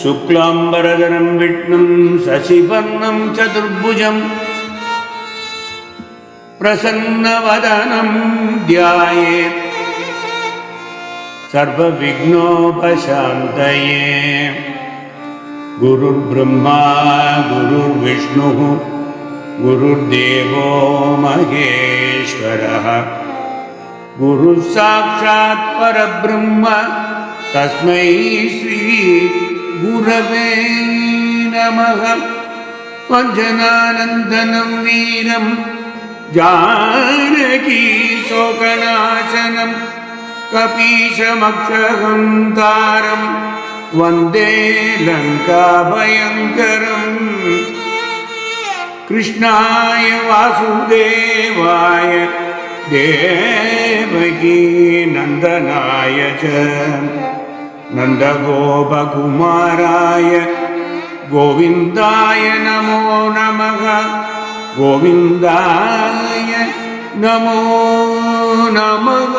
शुक्लांबरधरं विष्णुं शशिवर्णं चतुर्भुजं प्रसन्नवदनं ध्यायेत् सर्वविघ्नोपशान्तये। गुरुर्ब्रह्मा गुरुर्विष्णुः गुरुर्देवो महेश्वरः गुरुः साक्षात् परब्रह्म तस्मै श्री गुरवे नमः। वञ्जनानन्दनं वीरं जानकी शोकनाशनं कपीशमक्षहन्तारं वन्दे लङ्काभयङ्करम्। कृष्णाय वासुदेवाय देवकी नन्दनाय च नन्दगोपकुमाराय गोविन्दाय नमो नमः। गोविन्दाय नमो नमः।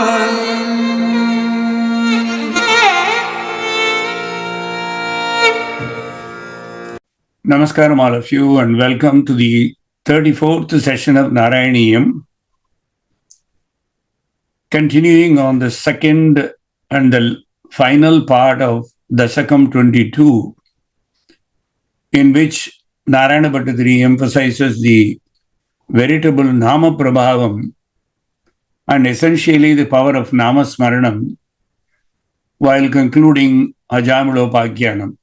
Namaskaram all of you, and welcome to the 34th session of Nārāyaņeeyam. Continuing on the second and the final part of Dasakam 22, in which Narayana Bhattadri emphasizes the veritable Nama Prabhavam and essentially the power of Nama Smaranam, while concluding Ajāmiڵa upAkyAnam.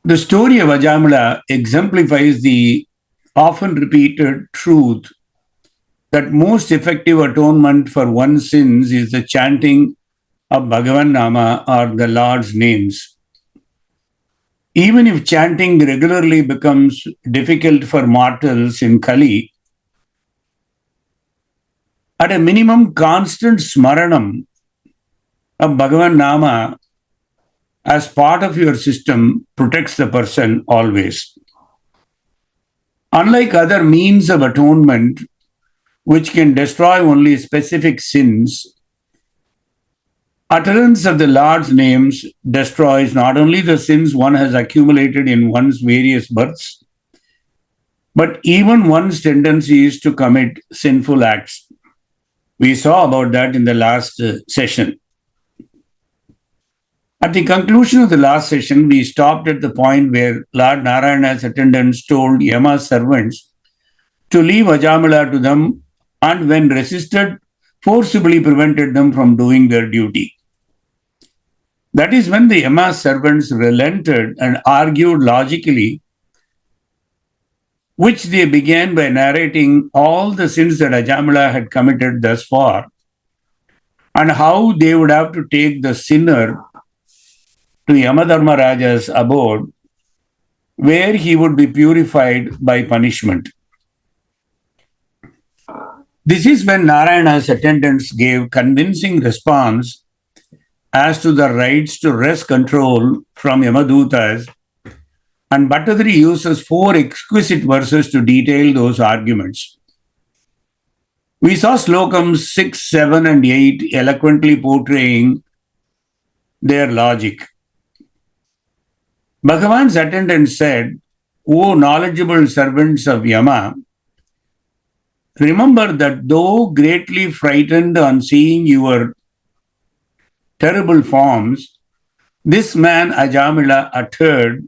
The story of Ajāmiڵa exemplifies the often repeated truth that most effective atonement for one's sins is the chanting of Bhagavan Nama or the Lord's names. Even if chanting regularly becomes difficult for mortals in Kali, at a minimum constant Smaranam of Bhagavan Nama as part of your system protects the person always. Unlike other means of atonement, which can destroy only specific sins, utterance of the Lord's names destroys not only the sins one has accumulated in one's various births, but even one's tendencies to commit sinful acts. We saw about that in the last session. At the conclusion of the last session, we stopped at the point where Lord Narayana's attendants told Yama's servants to leave Ajāmiڵa to them, and when resisted, forcibly prevented them from doing their duty. That is when the Yama's servants relented and argued logically, which they began by narrating all the sins that Ajāmiڵa had committed thus far, and how they would have to take the sinner to Yamadharmaraja's abode, where he would be purified by punishment. This is when Narayana's attendants gave convincing response as to the rights to wrest control from Yamadutas, and Bhattadri uses 4 exquisite verses to detail those arguments. We saw slokams 6, 7, and 8 eloquently portraying their logic. Bhagavan's attendant said, "O knowledgeable servants of Yama, remember that though greatly frightened on seeing your terrible forms, this man Ajāmiڵa uttered,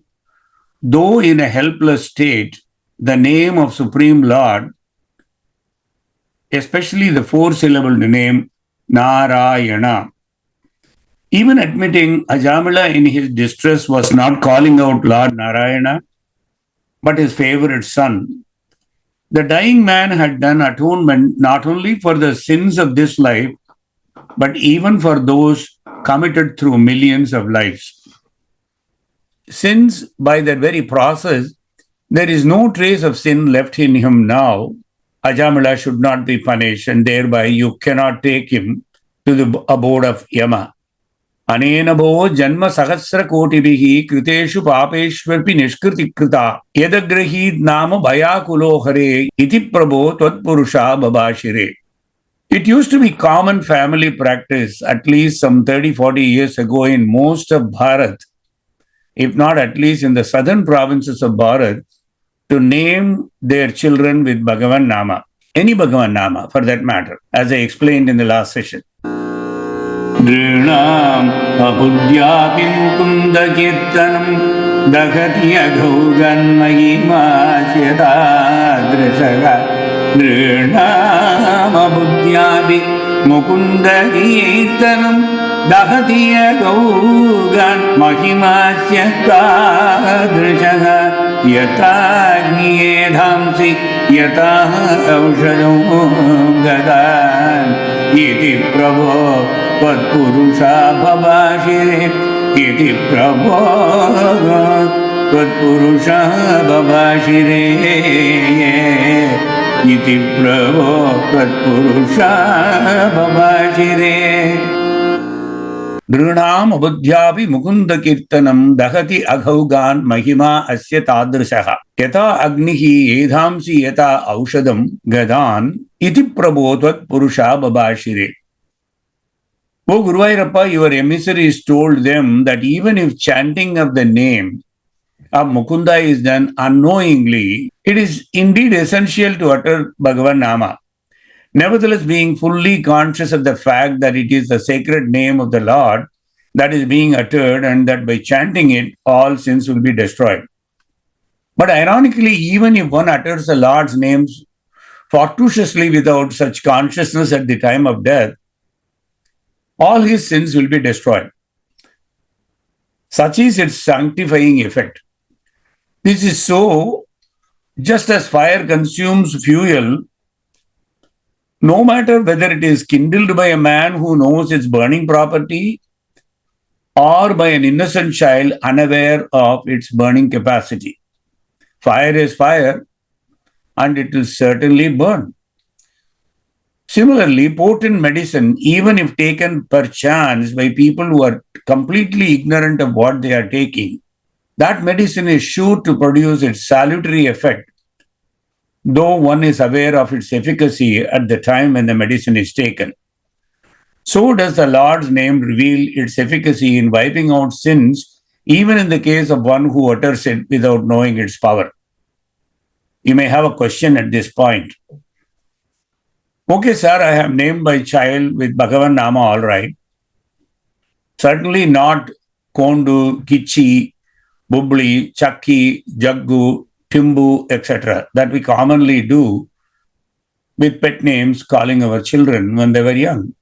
though in a helpless state, the name of Supreme Lord, especially the 4-syllabled name Nārāyaņeeyam. Even admitting Ajāmiڵa in his distress was not calling out Lord Narayana, but his favorite son. The dying man had done atonement not only for the sins of this life, but even for those committed through millions of lives. Since by that very process, there is no trace of sin left in him now, Ajāmiڵa should not be punished, and thereby you cannot take him to the abode of Yama. Anenabo janma sahasra kotibihi kriteshu papeshvarpi nishkriti krita yadagrahid nama bhayakulo hare iti prabho tvatpurusha babashire. It used to be common family practice at least some 30-40 years ago in most of Bharat, if not at least in the southern provinces of Bharat, to name their children with Bhagavan Nama, any Bhagavan Nama for that matter, as I explained in the last session. Drinam apudyapi mukunda Keertanam dagati agaugan mahimasyadadrishaga. Drinam apudyapi mukunda Keertanam dagati agaugan mahimasyadadrishaga. Yatāgniyedhamsi yatā aushadam gadan iti prabho tvatpurusha bhavashire iti prabho tvatpurusha bhavashire iti prabho tvatpurusha bhavashire. Drinam abudhyapi mukunda Keertanam dahati aghaugan mahima asya tadrishaha yata agnihi edhamsi yata aushadam gadan iti prabodvat purusha babashire. O Guruvayurappa, your emissaries told them that even if chanting of the name of Mukunda is done unknowingly, it is indeed essential to utter Bhagavan Nama. Nevertheless, being fully conscious of the fact that it is the sacred name of the Lord that is being uttered and that by chanting it, all sins will be destroyed. But ironically, even if one utters the Lord's names fortuitously without such consciousness at the time of death, all his sins will be destroyed. Such is its sanctifying effect. This is so just as fire consumes fuel, no matter whether it is kindled by a man who knows its burning property or by an innocent child unaware of its burning capacity. Fire is fire, and it will certainly burn. Similarly, potent medicine, even if taken perchance by people who are completely ignorant of what they are taking, that medicine is sure to produce its salutary effect, though one is aware of its efficacy at the time when the medicine is taken. So does the Lord's name reveal its efficacy in wiping out sins, even in the case of one who utters it without knowing its power. You may have a question at this point. Okay, sir, I have named my child with Bhagavan Nama, all right. Certainly not Kondu, Kichi, Bubli, Chakki, Jaggu, Timbu, etc. that we commonly do with pet names calling our children when they were young.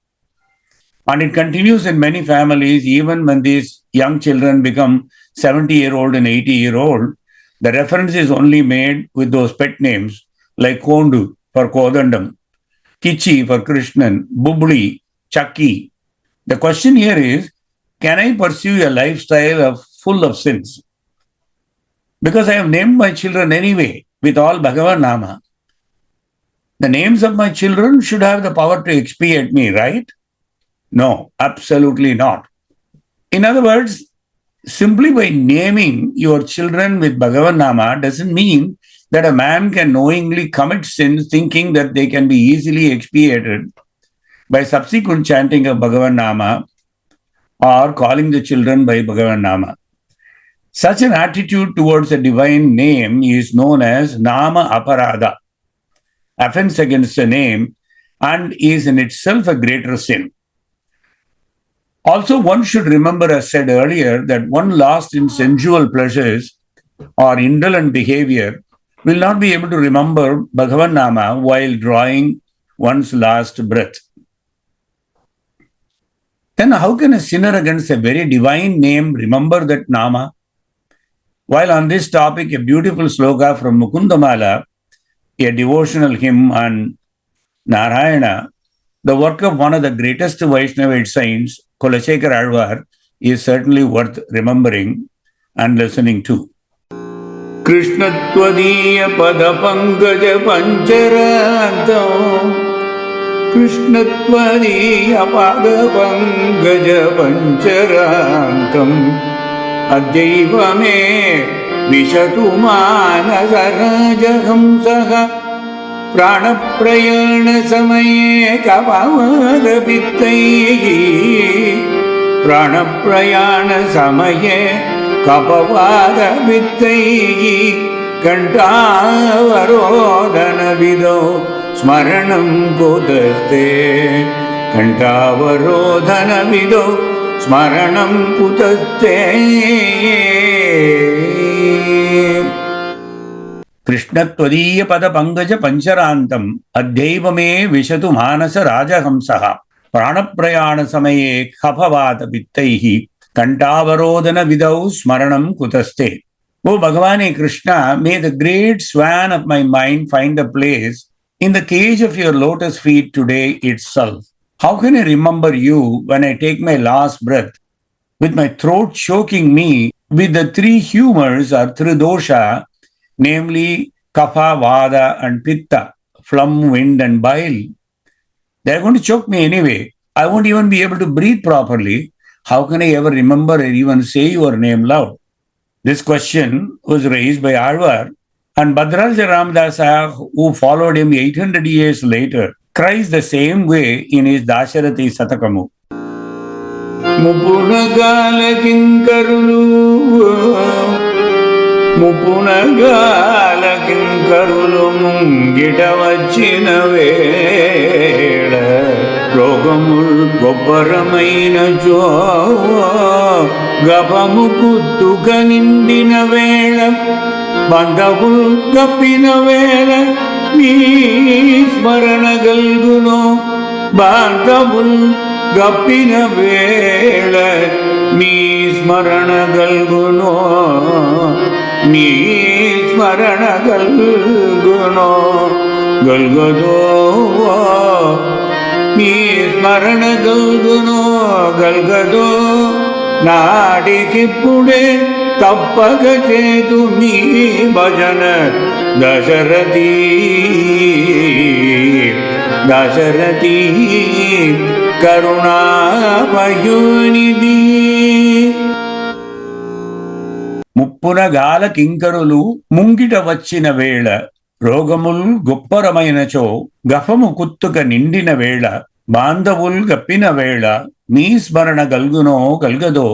And it continues in many families, even when these young children become 70-year-old and 80-year-old, the reference is only made with those pet names like Kondu for Kodandam, Kichi for Krishnan, Bubli, Chakki. The question here is, can I pursue a lifestyle full of sins? Because I have named my children anyway with all Bhagavan Nama. The names of my children should have the power to expiate me, right? No, absolutely not. In other words, simply by naming your children with Bhagavan Nama doesn't mean that a man can knowingly commit sins thinking that they can be easily expiated by subsequent chanting of Bhagavan Nama or calling the children by Bhagavan Nama. Such an attitude towards a divine name is known as Nama Aparada, offense against a name, and is in itself a greater sin. Also, one should remember, as said earlier, that one lost in sensual pleasures or indolent behavior will not be able to remember Bhagavan Nama while drawing one's last breath. Then how can a sinner against a very divine name remember that Nama? While on this topic, a beautiful sloka from Mukundamala, a devotional hymn on Nārāyaņeeyam, the work of one of the greatest Vaishnavite saints, Kulasekara Alvar, is certainly worth remembering and listening to. Krishna Tvadiya Pada Pankaja Pancharantam Krishna Tvadiya Pada Pankaja Pancharantam Adyaiva me Vishatu Manasarajaham Saha प्राणप्रयाण समये कपवाद वित्तैः प्राणप्रयाण समये कपवाद वित्तैः कंठावरोधन विदो स्मरणं कुतस्ते कंठावरोधन विदो स्मरणं कुतस्ते कृष्णत्वदीय पद पंकज पंचरांतम अध्यैव मे विशतु मानस राजहंसः प्राणप्रयाण समये कफवात वित्तैः कंठावरोधन विदौ स्मरणं कुतस्ते. O Bhagavane Krishna, may the great swan of my mind find a place in the cage of your lotus feet today itself. How can I remember you when I take my last breath, with my throat choking me with the three humors or tridosha, namely kapha, vada and pitta, phlegm, wind and bile? They're going to choke me anyway. I won't even be able to breathe properly. How can I ever remember or even say your name loud? This question was raised by Alvar, and Bhadraja Ramadasa, who followed him 800 years later, cries the same way in his Dasharati Satakamu. Mupunagala kinkarulu Mupunagala kinkarulu mungitavachina vela Rogamul gopparamaina jo Gavamu kuttuka nindina vela Bandavul kappina vela Nee smarana galguno Bandavul kappina vela Nee smarana galguno Nee smarana galguno Galgado Nee smarana galguno Galgado నాడికిప్పుడే తప్పక చేతు నీ భజన దశరథి దశరథి కరుణామయునిధి. ముప్పునగాల కింకరులు ముంగిట వచ్చిన వేళ రోగముల్ గొప్పరమైనచో గఫము కుత్తుక నిండిన వేళ బాంధవుల్ గప్పిన వేళ మీ స్మరణ గల్గునో గల్గదో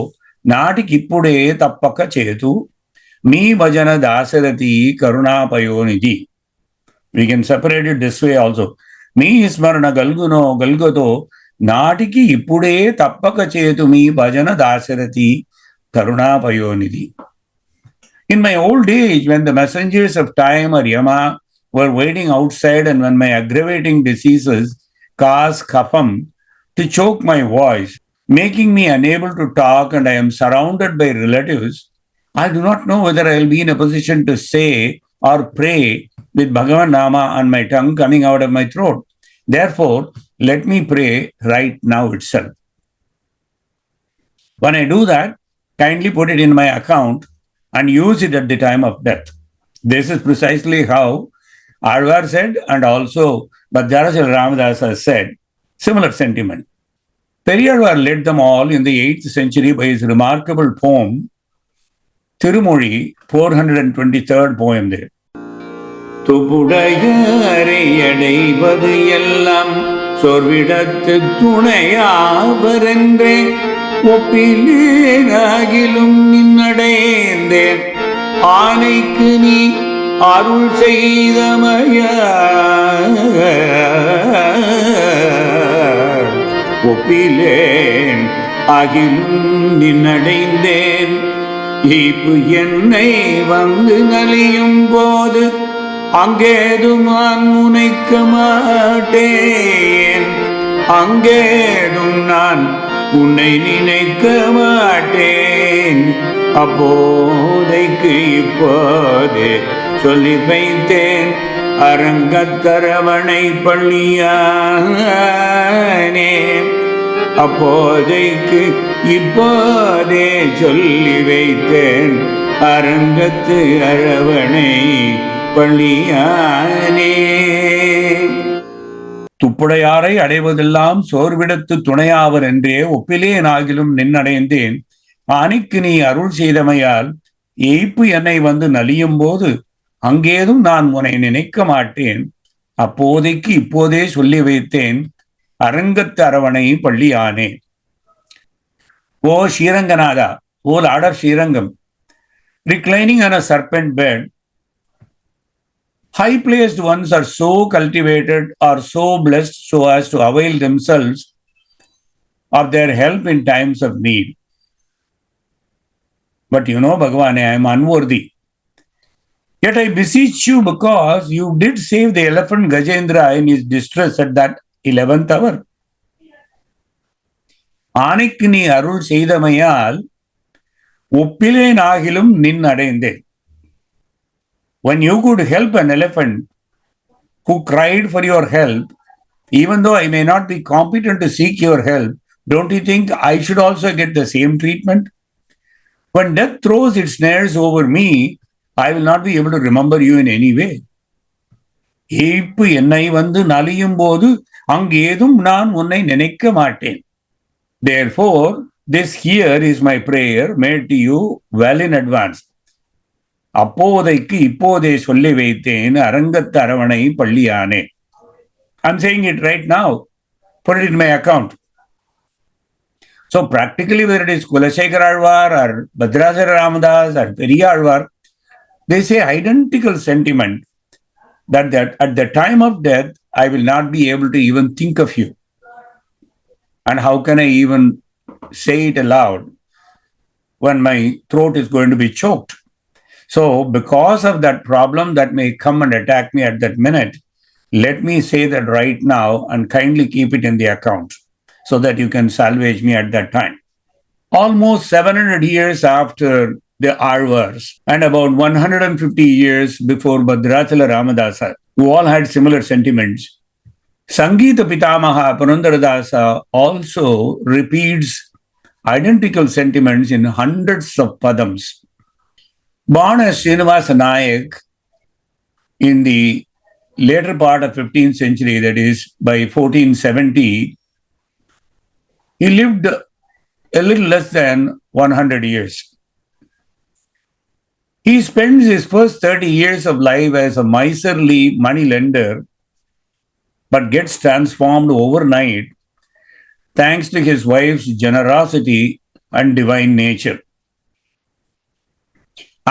నాటికిప్పుడే తప్పక చేతు మీ భజన Dasarathi కరుణాపయోనిధి. We can separate it this way also. మీ స్మరణ గల్గునో గల్గదో నాటికి ఇప్పుడే తప్పక చేతు మీ భజన Dasarathi కరుణాపయోనిధి. In my old age, when the messengers of time or Yama were waiting outside, and when my aggravating diseases caused kapham to choke my voice, making me unable to talk, and I am surrounded by relatives, I do not know whether I will be in a position to say or pray with Bhagavan Nama on my tongue coming out of my throat. Therefore, let me pray right now itself. When I do that, kindly put it in my account and use it at the time of death. This is precisely how Alvar said, and also Bhadraja Ramadasa said, similar sentiment. Periyalvar led them all in the 8th century by his remarkable poem, Tirumozhi, 423rd poem there. துபுடையாரை அடைவது எல்லாம் சொர்விடத்து துணையாவரென்றே ஒப்பிலேனாகிலும் நின்னடைந்தேன் ஆனைக்கு நீ அருள் செய்தமையா ஒப்பிலேன் அகிலும் நின்னடைந்தேன் ஈப்பு என்னை வந்து நலியும் போது அங்கேதும் நான் முனைக்க மாட்டேன் அங்கேதும் நான் உன்னை நினைக்க மாட்டேன் அப்போதைக்கு இப்போதே சொல்லி வைத்தேன் அரங்கத்தரவணை பள்ளியானே அப்போதைக்கு இப்போதே சொல்லி வைத்தேன் அரங்கத்து அரவணை பள்ளியானே. துப்புடையாரை அடைவதெல்லாம் சோர்விடத்து துணையாவர் என்றே ஒப்பிலேனாகிலும் நின்னடைந்தேன் ஆனைக்கு நீ அருள் செய்தமையால் எய்ப்பு என்னை வந்து நலியும் போது அங்கேதும் நான் உன்னை நினைக்க மாட்டேன் அப்போதைக்கு இப்போதே சொல்லி வைத்தேன் அரங்கத்து அரவணை பள்ளியானே. O Sriranganatha, O Lord of Srirangam, reclining on a serpent bed, high-placed ones are so cultivated or so blessed so as to avail themselves of their help in times of need. But you know, Bhagavan, I am unworthy. Yet I beseech you because you did save the elephant Gajendra in his distress at that 11th hour. ஆனைக்கு நீ அருள் செய்தமையால் ஒப்பிலேன் ஆகிலும் நின் அடைந்தேன். When you could help an elephant who cried for your help, even though I may not be competent to seek your help, don't you think I should also get the same treatment? When death throws its snares over me, I will not be able to remember you in any way. ஏய்ப்பு என்னை வந்து நலியும் போது அங்கேதும் நான் உன்னை நினைக்க மாட்டேன். Therefore, this here is my prayer made to you well in advance. அப்போதைக்கு இப்போதே சொல்லி வைத்தேன் அரங்கத்து அரவணை பள்ளியானே. I'm saying it right now. Put it in my account. So practically, whether it is Kulasekara Alvar or Bhadrasara Ramadas or Periya Alvar, they say identical sentiment that at the time of death, I will not be able to even think of you. And how can I even say it aloud when my throat is going to be choked? So because of that problem that may come and attack me at that minute, let me say that right now and kindly keep it in the account so that you can salvage me at that time. Almost 700 years after the Alvars and about 150 years before Bhadrachala Ramadasa, who all had similar sentiments, Sangeeta Pitamaha Purandaradasa also repeats identical sentiments in hundreds of padams. Born as Srinivasa-Nayak in the later part of 15th century, that is by 1470, he lived a little less than 100 years. He spends his first 30 years of life as a miserly money lender, but gets transformed overnight thanks to his wife's generosity and divine nature.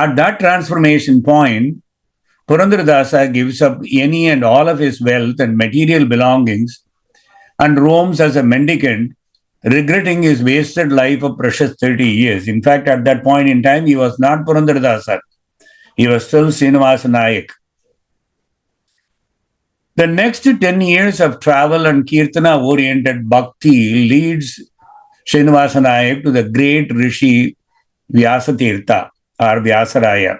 At that transformation point, Purandaradasa gives up any and all of his wealth and material belongings and roams as a mendicant, regretting his wasted life of precious 30 years. In fact, at that point in time, he was not Purandaradasa. He was still Srinivasa-Nayak. The next 10 years of travel and Keertana-oriented bhakti leads Srinivasa-Nayak to the great Rishi Vyasatirtha or Vyasaraya,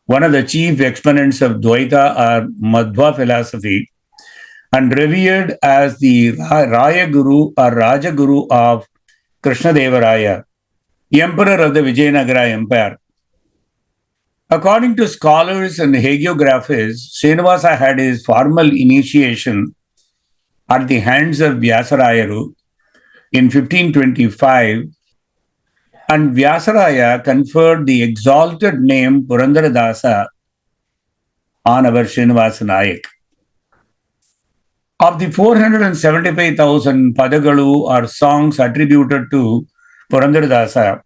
one of the chief exponents of Dvaita or Madhva philosophy, and revered as the Rayaguru or Rajaguru of Krishnadevaraya, emperor of the Vijayanagara Empire. According to scholars and hagiographers, Srinivasa had his formal initiation at the hands of Vyasarayaru in 1525, and Vyasaraya conferred the exalted name Purandaradasa on our Srinivasa-Nayak. Of the 475,000 Padagalu or songs attributed to Purandaradasa,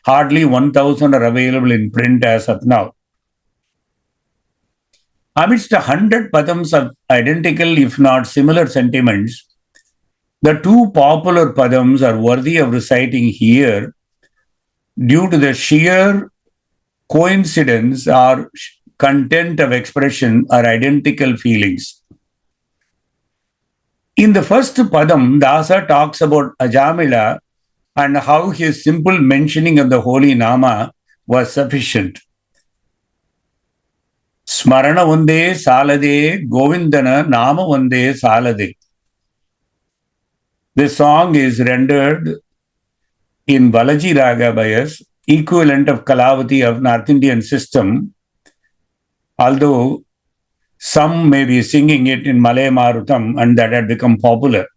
hardly 1,000 are available in print as of now. Amidst 100 padams of identical, if not similar sentiments, the two popular padams are worthy of reciting here due to the sheer coincidence or content of expression or identical feelings. In the first padam, Dasa talks about Ajāmiļa and how his simple mentioning of the holy Nama was sufficient. Smarana vande salade, Govindana Nama vande salade. This song is rendered in Balaji Raga bias, equivalent of Kalavati of North Indian system, although some may be singing it in Malay Marutam and that had become popular.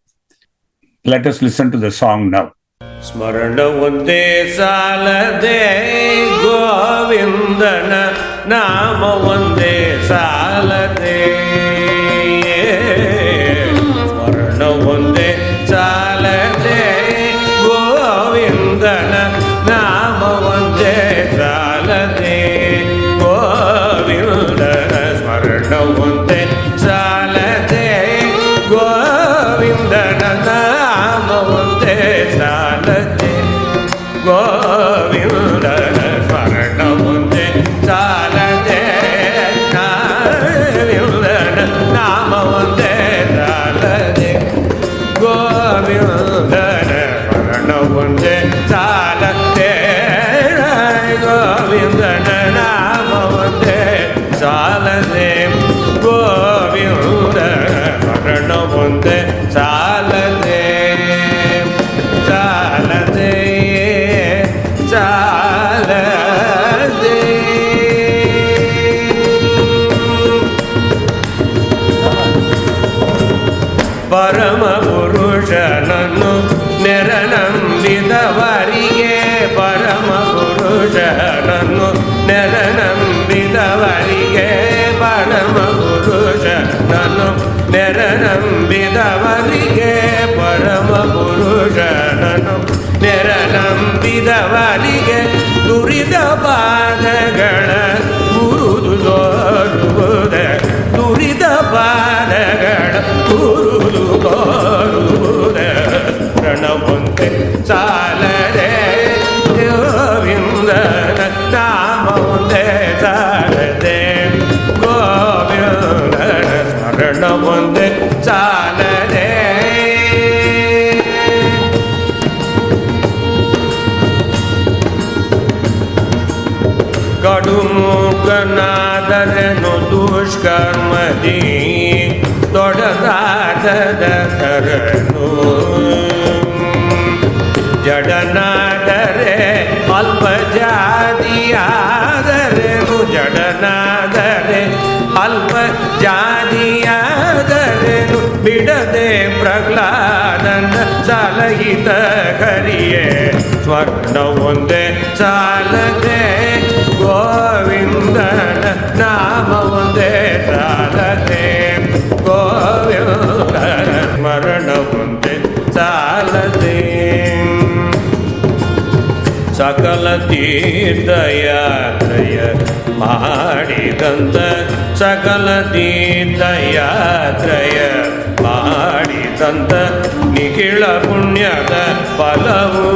Let us listen to the song now. Smarana vande salade, Govindana Nama vande salade. ಗೋವಿಂದನ ನಾಮ ಒಂದೇ ಸಾಲದೆ ಗೋವಿಂದನ ಸ್ಮರಣ ಒಂದೇ ಸಾಲದೆ ಗೋವಿಂದನ ನಾಮ ಒಂದೇ ಸಾಲದೆ ಗೋವಿಂದನ ಸ್ಮರಣ ಒಂದೇ ಸಾಲದೆ ಗೋವಿಂದನ ನಾಮ ಒಂದೇ ಸಾಲದೆ ಗೋವಿಂದನ ಸ್ಮರಣ ಒಂದೇ ಸಾಲದೆ ಸಾಲದೆ ಸಾಲದೆ ಪರಮ ಪುರುಷನನ್ನು ನೆರನಂಬಿದವರಿಗೆ ಪರಮ ಪುರುಷನನ್ನು ನೆರನಂಬಿದವರಿಗೆ ಪರಮ ಪುರುಷನನ್ನು ನೆರನಂಬಿದವರಿಗೆ ಪರಮ ಪುರುಷನನ್ನು ನೆರನಂಬಿದವರಿಗೆ ದುರಿದ ಪಾದಗಳ ಗುರುದು ತೋರುವುದೇ ದುರಿದ ಪಾದಗಳ ಗುರುದು ತೋರುವುದೇ ಪ್ರಣವಂತೆ ಸಾಲದೆ ಗೋವಿಂದನ ನಾಮ ಒಂದೇ ಸಾಲದೆ ಗೋವಿಂದನ ಸ್ಮರಣ ಒಂದೇ ಸಾಲದೆ ಕಡುಮೂಕನಾದರನು ದುಷ್ಕರ್ಮದಿ ತೊಡದಾದದ ಕರನು ಜಡನಾದರೆ ಅಲ್ಪ ಜಾತಿಯಾದರೆನು ಜಡನಾದರೆ ಅಲ್ಪ ಜಾತಿಯಾದರೆನು ಬಿಡದೆ ಪ್ರಹ್ಲಾದನ ಸಲಹಿತ ಕರಿಯೇ ಸ್ವರ್ಣ ಒಂದೇ ಸಾಲದೆ ಗೋವಿಂದನ ನಾಮ ಒಂದೇ ಸಾಲದೆ ಗೋವಿಂದನ ಸ್ಮರಣ ಒಂದೇ ಸಾಲದೆ ಸಕಲ ತೀರ್ಥಯಾತ್ರೆಯ ಮಾಡಿದಂತ ಸಕಲ ತೀರ್ಥಯಾತ್ರೆಯ ಮಾಡಿದಂತ ನಿಖಿಳ ಪುಣ್ಯದ ಫಲವು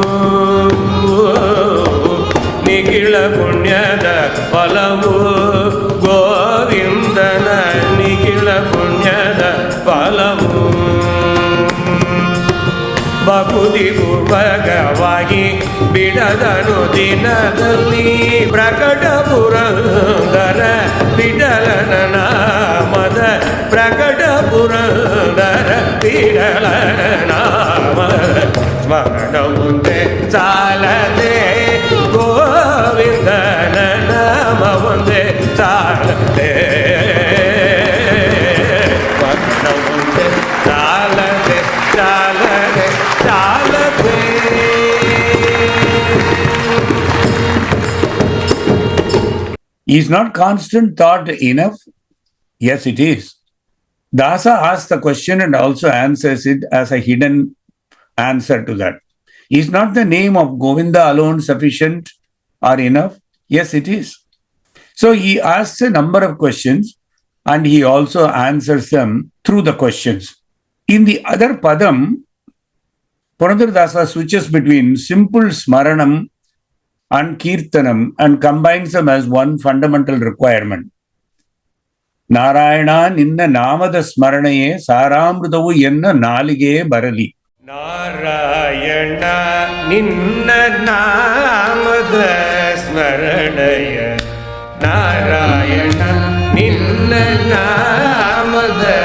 ನಿಖಿಳ ಪುಣ್ಯದ ಫಲವು ಗೋವಿಂದನ ನಿಖಿಳ ಪುಣ್ಯದ ಫಲವು ಬಹುದಿ ಪೂರ್ವಕವಾಗಿ ಬಿಡದನು ದಿನದಲ್ಲಿ ಪ್ರಕಟ ಪುರಂದರ ಬಿಡಲನ ನಾಮದ ಪ್ರಕಟ ಪುರಂದರ ಬಿಡಲನ ನಾಮದ ಸ್ಮರಣ ಒಂದೇ ಸಾಲದೆ ಗೋವಿಂದನ ನಾಮ ಒಂದೇ ಸಾಲದೆ ಸ್ಮರಣ ಒಂದೇ ಸಾಲದೆ ಸಾಲದೆ ಸಾಲದೆ Is not constant thought enough? Yes, it is. Dasa asks the question and also answers it as a hidden answer to that. Is not the name of Govinda alone sufficient or enough? Yes, it is. So he asks a number of questions and he also answers them through the questions. In the other padam, Purandaradasa switches between simple Smaranam and Keertanam and combines them as one fundamental requirement. Nārāyaṇa ninna nāmada smaranaye sāramrudavu enna nālige barali. Nārāyaṇa ninna nāmada smaranaye Nārāyaṇa ninna nāmada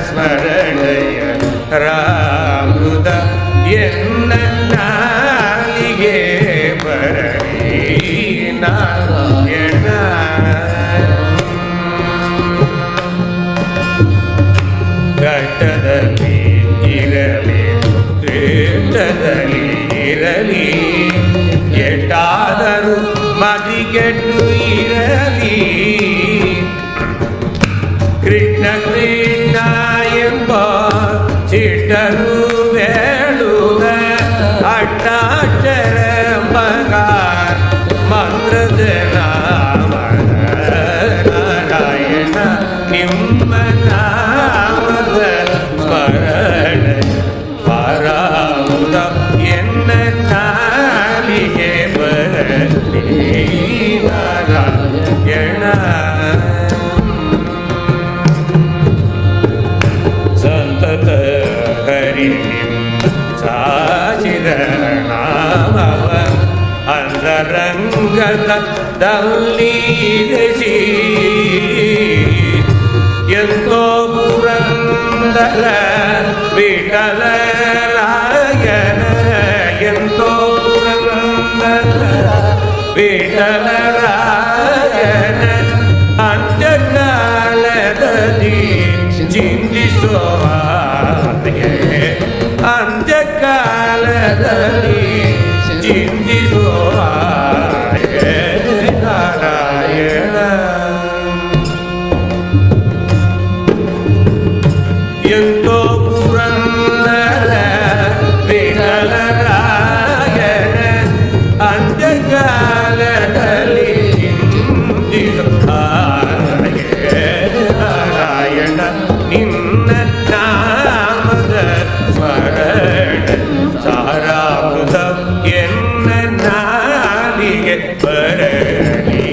smaranaye Ramruda enna nālige barali Nārāyaṇa ಘಟ್ಟದಲ್ಲಿ ಇರಲಿ ತೀರ್ಥದಲ್ಲಿ ಇರಲಿ ಎಷ್ಟಾದರೂ ಮದಿಗೆಟ್ಟು ಇರಲಿ ಕೃಷ್ಣ ಕೃಷ್ಣ ಎಂಬ ಚಿಟ್ಟರು ಬೇಳುವ ಅಷ್ಟಾಕ್ಷರ ಬಂಗಾರ ಮಂತ್ರದ ನಾಮದ ನಾರಾಯಣ ನಿಮ್ಮ ನಾಮದ ಸ್ಮರಣ ಸಾಚಿರನಾಮವ ಅಂತರಂಗದಲ್ಲಿ ಎಂತೋ ಪುರಂದರ ವಿಠಲರಾಯನ ಎಂತೋ ಪುರಂದರ ವಿಠಲರಾಯನ ಅಂತ್ಯಕಾಲದಲ್ಲಿ ಚಿಂತಿಸುವ ಅಂತ್ಯಕಾಲದಲ್ಲಿ ಚಿಂತಿಸುವ ನಾರಾಯಣ ಎಂತೋ ಪುರಂದರ ವಿಠಲರಾಯನ ಅಂತ್ಯಕಾಲದಲ್ಲಿ ಚಿಂತಿಸುವ ನಾರಾಯಣ ನಿನ್ನ ನಾಮದ ಸ್ಮರಣ ಸಾರಾಮೃತ ಎನ್ನ ನಾಲಿಗೆ ಬರಲಿ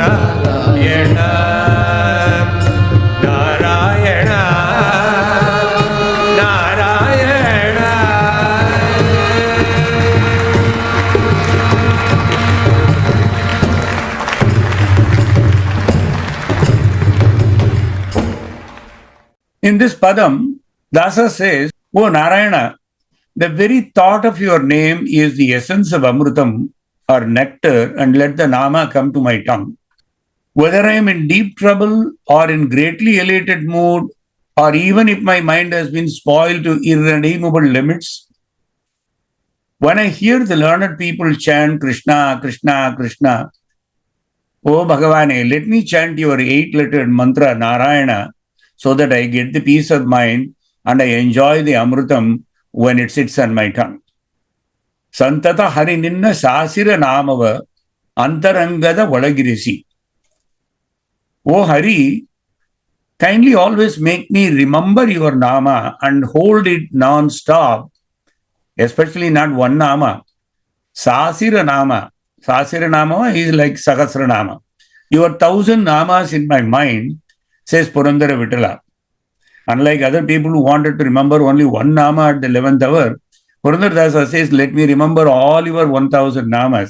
Narayana Narayana Narayana. In this padam, Dasa says, "O Narayana, the very thought of your name is the essence of Amrutam or nectar, and let the Nama come to my tongue. Whether I am in deep trouble or in greatly elated mood, or even if my mind has been spoiled to irredeemable limits, when I hear the learned people chant Krishna, Krishna, Krishna, O Bhagavane, let me chant your 8-lettered mantra Narayana so that I get the peace of mind and I enjoy the Amrutam when it sits on my tongue. Santata Hari Ninna Sasira Namava Antarangada Vadagirisi. O Hari, kindly always make me remember your Nama and hold it non-stop, especially not one Nama. Sasira Nama. Sasira Nama is like Sahasra Nama. Your 1,000 Namas in my mind, says Purandara Vittala. Unlike other people who wanted to remember only one Nama at the 11th hour, Purandaradasa says, let me remember all your 1,000 Namas.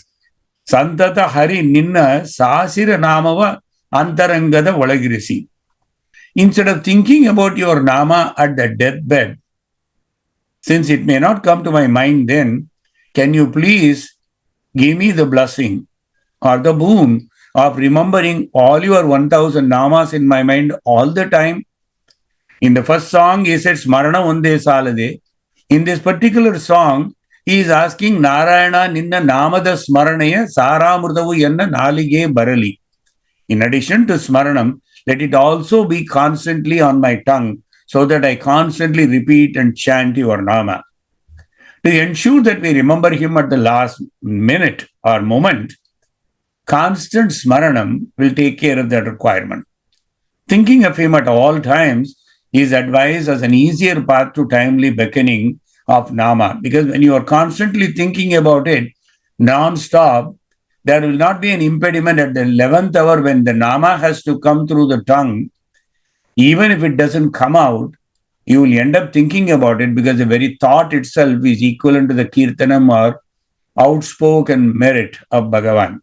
Santata Hari Ninna Sasira Namava Antarangada Valagirisi. Instead of thinking about your Nama at the deathbed, since it may not come to my mind then, can you please give me the blessing or the boon of remembering all your 1,000 Namas in my mind all the time? In the first song, he said, Smaranam Onde Salade. In this particular song, he is asking Narayana Ninna Namada Smaranaya Saramurtavu Yanna Nalige Barali. In addition to Smaranam, let it also be constantly on my tongue so that I constantly repeat and chant your Nama. To ensure that we remember him at the last minute or moment, constant Smaranam will take care of that requirement. Thinking of him at all times is advised as an easier path to timely beckoning of Nama, because when you are constantly thinking about it non-stop, there will not be an impediment at the 11th hour when the Nama has to come through the tongue. Even if it doesn't come out, you will end up thinking about it because the very thought itself is equivalent to the Keertanam or outspoken merit of Bhagavan.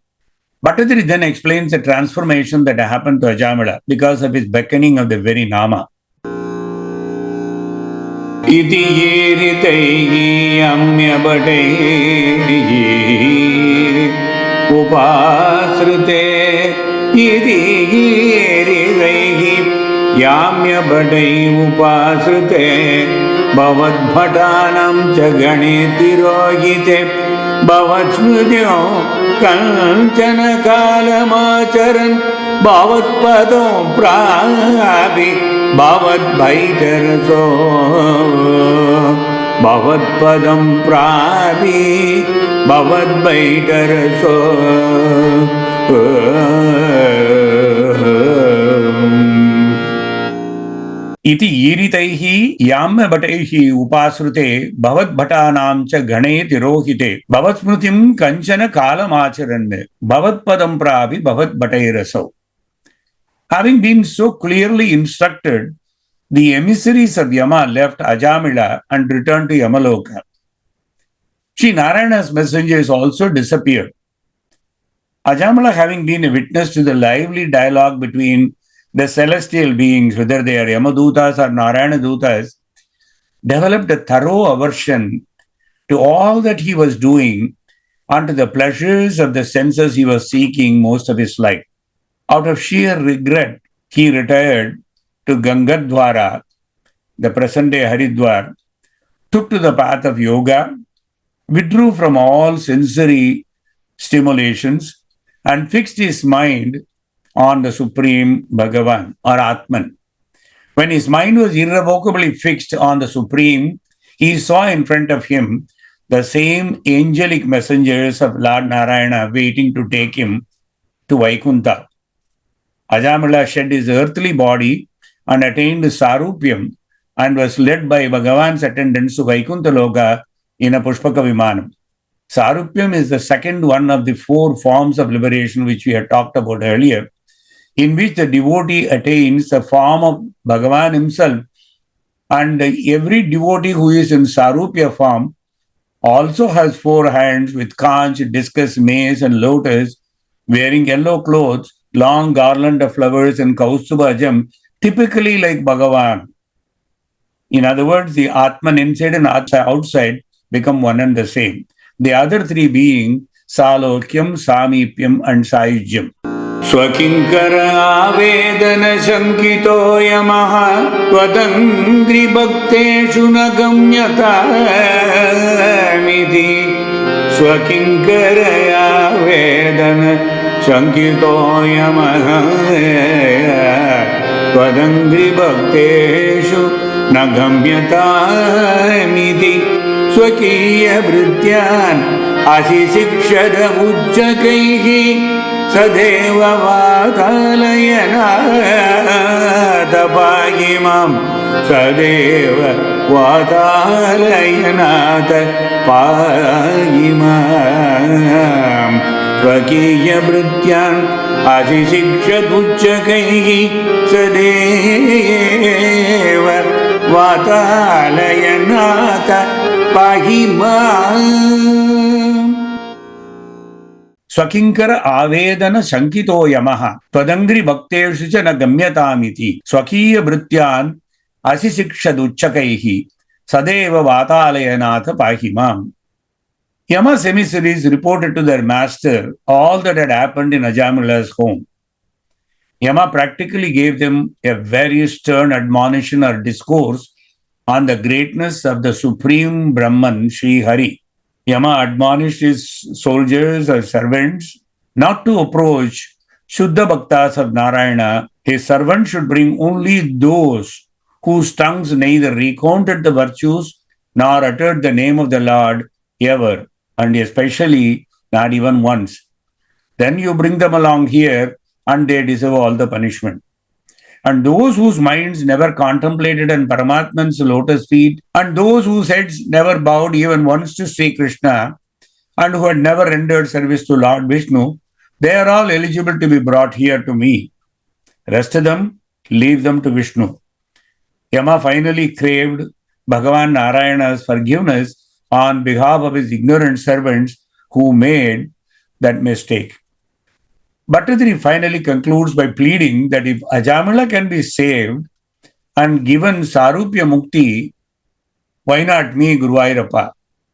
Bhattacharya then explains the transformation that happened to Ajāmiڵa because of his beckoning of the very Nama. Iti yeritaihi amyabadaihi upasrute iti yeritaihi yamyabadai upasrute bhavatbhatanam chagane tirohite bhavatsmudyo kanchana kalamacharan bhavatpadam pravi bhavatvaitaraso bhavatpadam pravi bhavatvaitaraso. Iti iritaihi yamyabhataihi upasrute bhavatbhatanam cha gane tirohite bhavatsmrutim kanchana kalamacharan bhavatpadam pravi bhavatbhatairaso. Having been so clearly instructed the emissaries of Yama left Ajāmiڵa and returned to Yamaloka. Sri Narayana's messengers also disappeared. Ajāmiڵa, having been a witness to the lively dialogue between the celestial beings, whether they are Yamadutas or Narayana Dutas, developed a thorough aversion to all that he was doing and to the pleasures of the senses he was seeking most of his life. Out of sheer regret, he retired to Gangadwara, the present-day Haridwar, took to the path of yoga, withdrew from all sensory stimulations, and fixed his mind on the Supreme Bhagavan or Atman. When his mind was irrevocably fixed on the Supreme, he saw in front of him the same angelic messengers of Lord Narayana waiting to take him to Vaikuntha. Ajāmiڵa shed his earthly body and attained Sarupyam and was led by Bhagavan's attendants to Vaikuntha Loka in a Pushpaka Vimanam. Sarupyam is the second one of the four forms of liberation which we had talked about earlier, in which the devotee attains the form of Bhagavan himself, and every devotee who is in Sarupya form also has four hands with conch, discus, mace, and lotus, wearing yellow clothes, long garland of flowers, and kaustubhajam, typically like Bhagavan. In other words, the Atman inside and outside become one and the same. The other three being Salokyam, Samipyam, and Sayujyam. Swakinkara Avedana Shankito Yamaha Tvadangri Bhakteshu Nagamyata Miti Swakinkara Avedana Shankito Yamaha Tvadangri Bhakteshu Nagamyata Miti Swakiya Bhrityan Asishikshada Ujjakaihi Sadeva Vatalayana Tapagimam Sadeva Vatalayana Tapagimam Swakiya Bhrityan Asishikshad Ujjakaihi Sadeva Vatalayana Tapagimam Swakinkara Avedana Shankito Yamaha Twadangri Bhakteshu Cha Nagamyatamiti Swakiya Bhrityan Asishikshadutchakaihi Sadeva Vatalayanatha Pahimam. Yama's emissaries reported to their master all that had happened in Ajāmiڵa's home. Yama practically gave them a very stern admonition or discourse on the greatness of the Supreme Brahman, Sri Hari. Yama admonished his soldiers or servants not to approach Shuddha Bhaktas of Narayana. His servants should bring only those whose tongues neither recounted the virtues nor uttered the name of the Lord ever, and especially not even once. Then you bring them along here and they deserve all the punishment. And those whose minds never contemplated on Paramatman's lotus feet, and those whose heads never bowed even once to Sri Krishna, and who had never rendered service to Lord Vishnu, they are all eligible to be brought here to me. Rest of them, leave them to Vishnu. Yama finally craved Bhagavan Narayana's forgiveness on behalf of his ignorant servants who made that mistake. Bhattacharya finally concludes by pleading that if Ajāmiڵa can be saved and given Sarupya Mukti, why not me, Guruvayurappa?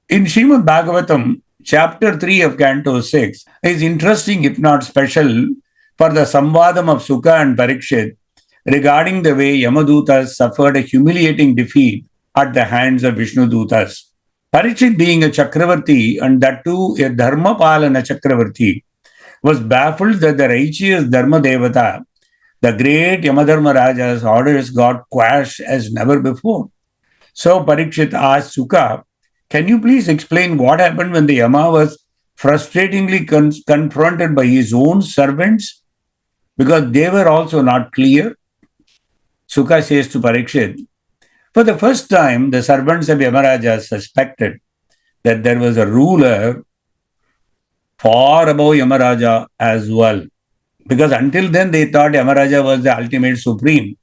In Srimad Bhagavatam, chapter 3 of Canto 6 is interesting if not special for the Samvadam of Sukha and Parikshit regarding the way Yamadutas suffered a humiliating defeat at the hands of Vishnu Dutas. Parikshit, being a Chakravarti and that too a Dharmapalana Chakravarti, was baffled that the righteous Dharma Devata, the great Yamadharma Raja's orders got quashed as never before. So Parikshit asked Sukha, can you please explain what happened when the Yama was frustratingly confronted by his own servants? Because they were also not clear. Sukha says to Parikshit, for the first time, the servants of Yamaraja suspected that there was a ruler far above Yamaraja as well. Because until then, they thought Yamaraja was the ultimate supreme.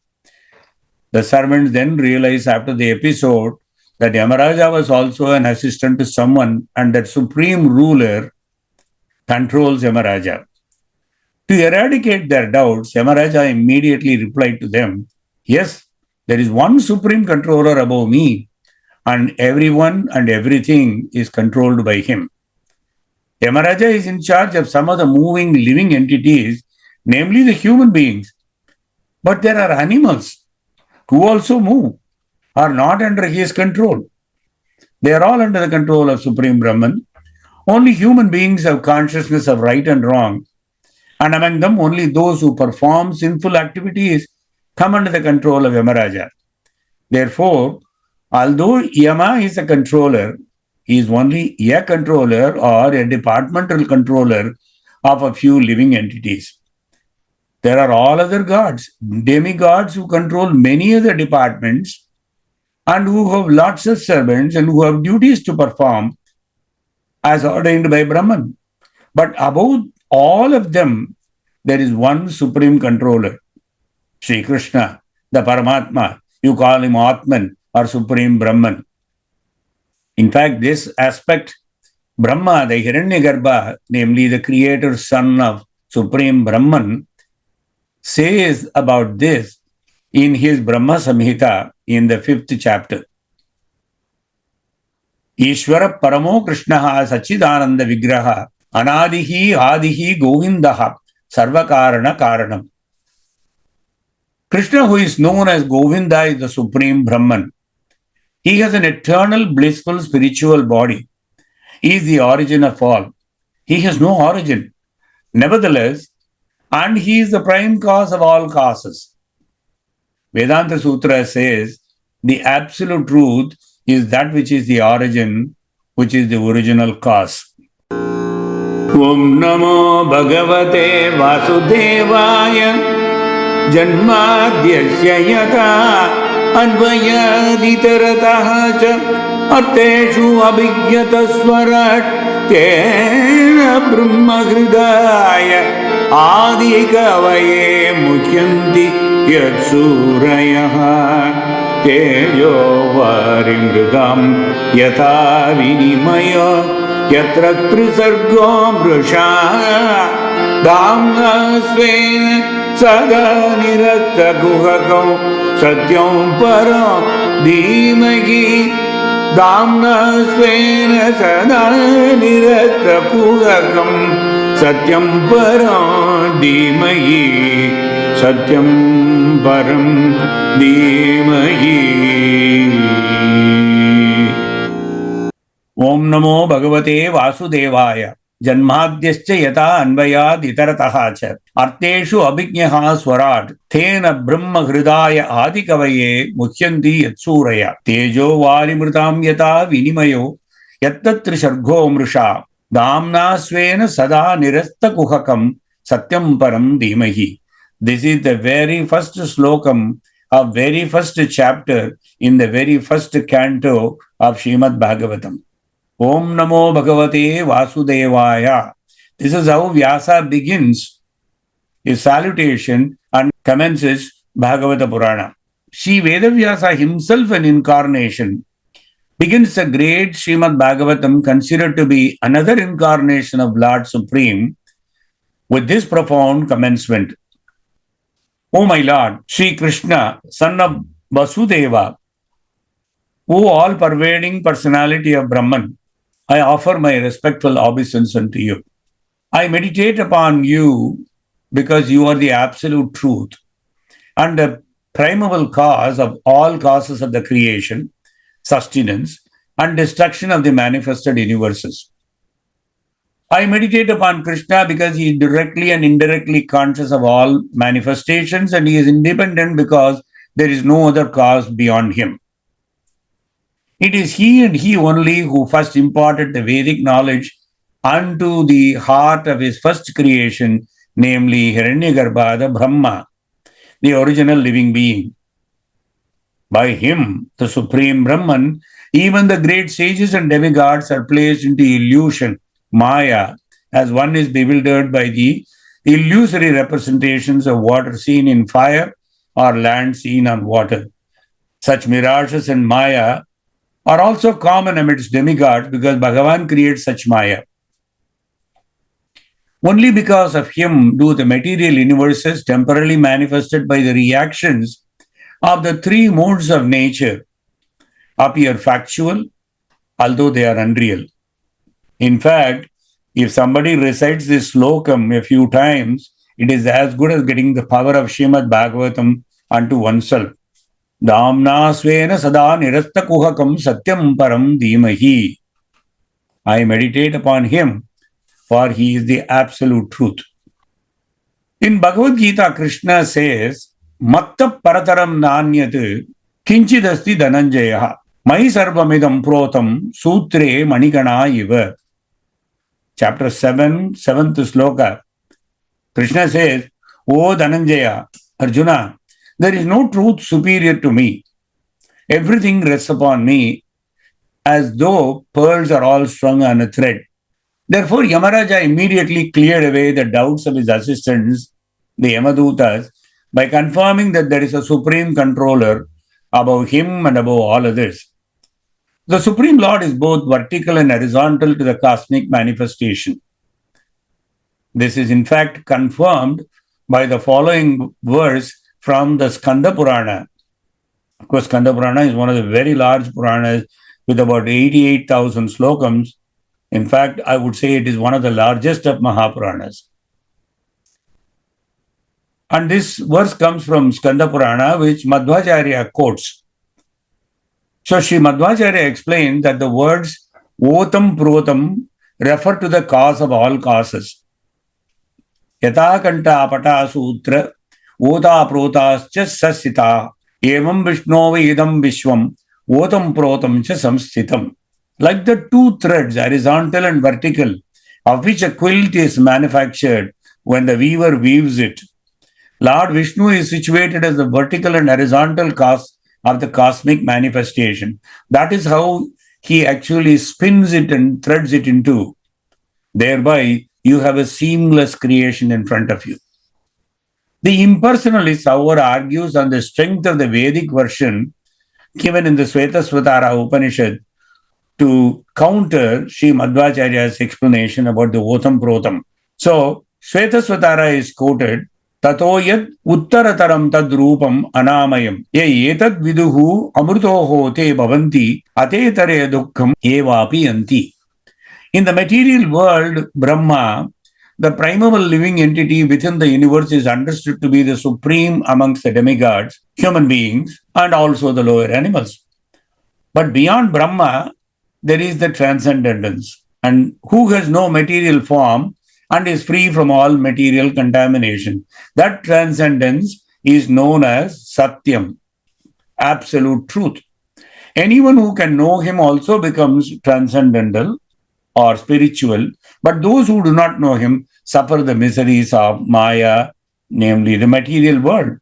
The servants then realized after the episode that Yamaraja was also an assistant to someone and that supreme ruler controls Yamaraja. To eradicate their doubts, Yamaraja immediately replied to them, "Yes, there is one supreme controller above me, and everyone and everything is controlled by him. Yamaraja is in charge of some of the moving living entities, namely the human beings. But there are animals who also move, are not under his control. They are all under the control of Supreme Brahman. Only human beings have consciousness of right and wrong, and among them only those who perform sinful activities come under the control of Yamaraja. Therefore, although Yama is a controller, he is only a controller or a departmental controller of a few living entities. There are all other gods, demigods who control many other departments and who have lots of servants and who have duties to perform as ordained by Brahman. But above all of them, there is one supreme controller, Sri Krishna, the Paramatma. You call him Atman or Supreme Brahman. In fact, this aspect, Brahma, the Hiranyagarbha, namely the creator son of Supreme Brahman, says about this in his Brahma Samhita in the 5th chapter. Ishvara Paramo Krishnaha Sachidananda Vigraha Anadihi Adihi Govindaha Sarvakarana Karanam. Krishna, who is known as Govinda, is the Supreme Brahman. He has an eternal, blissful, spiritual body. He is the origin of all. He has no origin. Nevertheless, and he is the prime cause of all causes. Vedanta Sutra says the absolute truth is that which is the origin, which is the original cause. Om Namo Bhagavate Vasudevaya Janmadhyasya Yata Anvayaditaratah Cha Arteshu Abhigyataswarat Tena Brahma Hridaya Adigavaye Mukhyanti Yatsurayah Tejo Varimridam Yatha Vinimaya Yatra Trisargo Mrusha Dhamna Svena Sada Nirata Guhakam Satyam Param Dhimagi Dhamna Svena Sada Nirata Guhakam Satyam Param Dhimahi Satyam Param Dhimahi. Om Namo Bhagavate Vasudevaya Janmadhyascha Yata Anvayad Itarataha Cha Arteshu Abhigyaha Swarat Tena Brahma Hridaya Adikavaye Mukhyanti Yatsuraya Tejo Varimritam Yata Vinimayo Yattatri Sargo Mrisha Dhamna Svena Sada Nirasta Kuhakam Satyam Param Dhimahi. This is the very first slokam of very first chapter in the very first canto of Srimad Bhagavatam. Om Namo Bhagavate Vasudevaya. This is how Vyasa begins his salutation and commences Bhagavata Purana. Sri Vedavyasa himself, an incarnation, begins the great Srimad Bhagavatam, considered to be another incarnation of Lord Supreme, with this profound commencement. O my Lord, Sri Krishna, son of Vasudeva, O all-pervading personality of Brahman, I offer my respectful obeisance unto you. I meditate upon you because you are the absolute truth and the primeval cause of all causes of the creation, sustenance, and destruction of the manifested universes. I meditate upon Krishna because he is directly and indirectly conscious of all manifestations, and he is independent because there is no other cause beyond him. It is he and he only who first imparted the Vedic knowledge unto the heart of his first creation, namely Hiranyagarbha, the Brahma, the original living being. By him, the Supreme Brahman, even the great sages and demigods are placed into illusion, Maya, as one is bewildered by the illusory representations of water seen in fire or land seen on water. Such mirages and Maya are also common amidst demigods because Bhagavan creates such Maya. Only because of him do the material universes temporarily manifested by the reactions of the three modes of nature appear factual, although they are unreal. In fact, if somebody recites this slokam a few times, it is as good as getting the power of Srimad Bhagavatam unto oneself. Damna svena sada nirasta kuhakam satyam param dhimahi. I meditate upon him, for he is the absolute truth. In Bhagavad Gita, Krishna says, Matta parataram nanyat kinchidasti dhananjaya mai sarvamidam protam sutre manigana iva. Chapter 7, 7th sloka. Krishna says, O Dhananjaya, Arjuna, there is no truth superior to me. Everything rests upon me as though pearls are all strung on a thread. Therefore, Yamaraja immediately cleared away the doubts of his assistants, the Yamadutas, by confirming that there is a supreme controller above him and above all others. The Supreme Lord is both vertical and horizontal to the cosmic manifestation. This is in fact confirmed by the following verse from the Skanda Purana. Of course, Skanda Purana is one of the very large Puranas with about 88,000 slokams. In fact, I would say it is one of the largest of Mahapuranas. And this verse comes from Skanda Purana, which Madhvacharya quotes. So Sri Madhvacharya explained that the words Otam Protam refer to the cause of all causes. Yata Kanta Apata Sutra Ota Protascha Sasita Evam Vishnova Idam Vishwam Otam Protam Cha Samsthitam. Like the two threads, horizontal and vertical, of which a quilt is manufactured when the weaver weaves it, Lord Vishnu is situated as the vertical and horizontal cause of the cosmic manifestation. That is how he actually spins it and threads it into. Thereby, you have a seamless creation in front of you. The impersonalist, however, argues on the strength of the Vedic version given in the Svetasvatara Upanishad to counter Sri Madhvacharya's explanation about the Otam Protam. So, Svetasvatara is quoted, Tato yad uttarataram tad rupam anamayam ye etad viduhu amrutoho te bhavanti atetare dukkham evapi anti. In the material world, Brahma, the primeval living entity within the universe, is understood to be the supreme amongst the demigods, human beings, and also the lower animals. But beyond Brahma, there is the transcendence, and who has no material form and is free from all material contamination. That transcendence is known as Satyam, absolute truth. Anyone who can know him also becomes transcendental or spiritual, but those who do not know him suffer the miseries of Maya, namely the material world.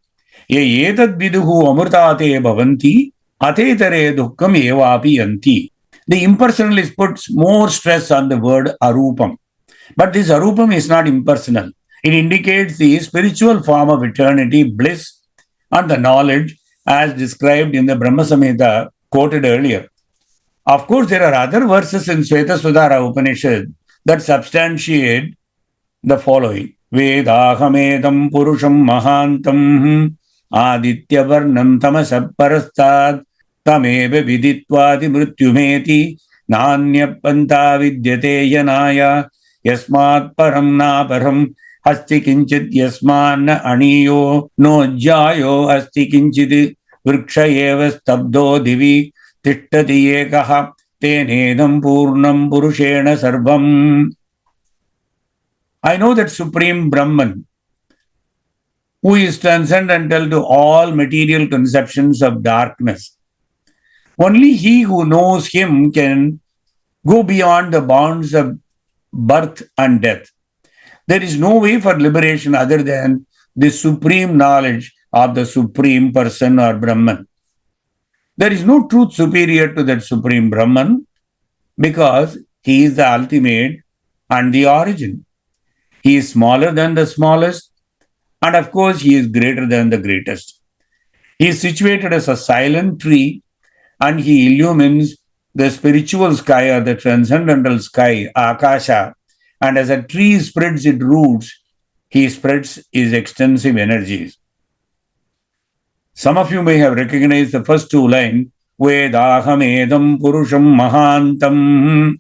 Ye etad viduhu amrutate bhavanti atetare dukkham evapi anti. The impersonalist puts more stress on the word arupam. But this arupam is not impersonal. It indicates the spiritual form of eternity, bliss, and the knowledge as described in the Brahma Samhita quoted earlier. Of course, there are other verses in Svetasvatara Upanishad that substantiate the following. Vedahamedam purusham mahantam aditya varnam tamasab parastad tameva viditvadi mrityumeti nanya panta vidyate yanaya yasmat param na param asti kinchit yasman aniyo no jayo asti kinchit vriksha eva stabdo divi tishtati ekaha tenedam purnam purushena sarvam. I know that Supreme Brahman, who is transcendental to all material conceptions of darkness. Only he who knows him can go beyond the bounds of birth and death. There is no way for liberation other than the supreme knowledge of the Supreme Person or Brahman. There is no truth superior to that Supreme Brahman because he is the ultimate and the origin. He is smaller than the smallest, and of course, he is greater than the greatest. He is situated as a silent tree and he illumines the spiritual sky or the transcendental sky, Akasha. And as a tree spreads its roots, he spreads his extensive energies. Some of you may have recognized the first two lines, Vedahamedam Purusham Mahantam.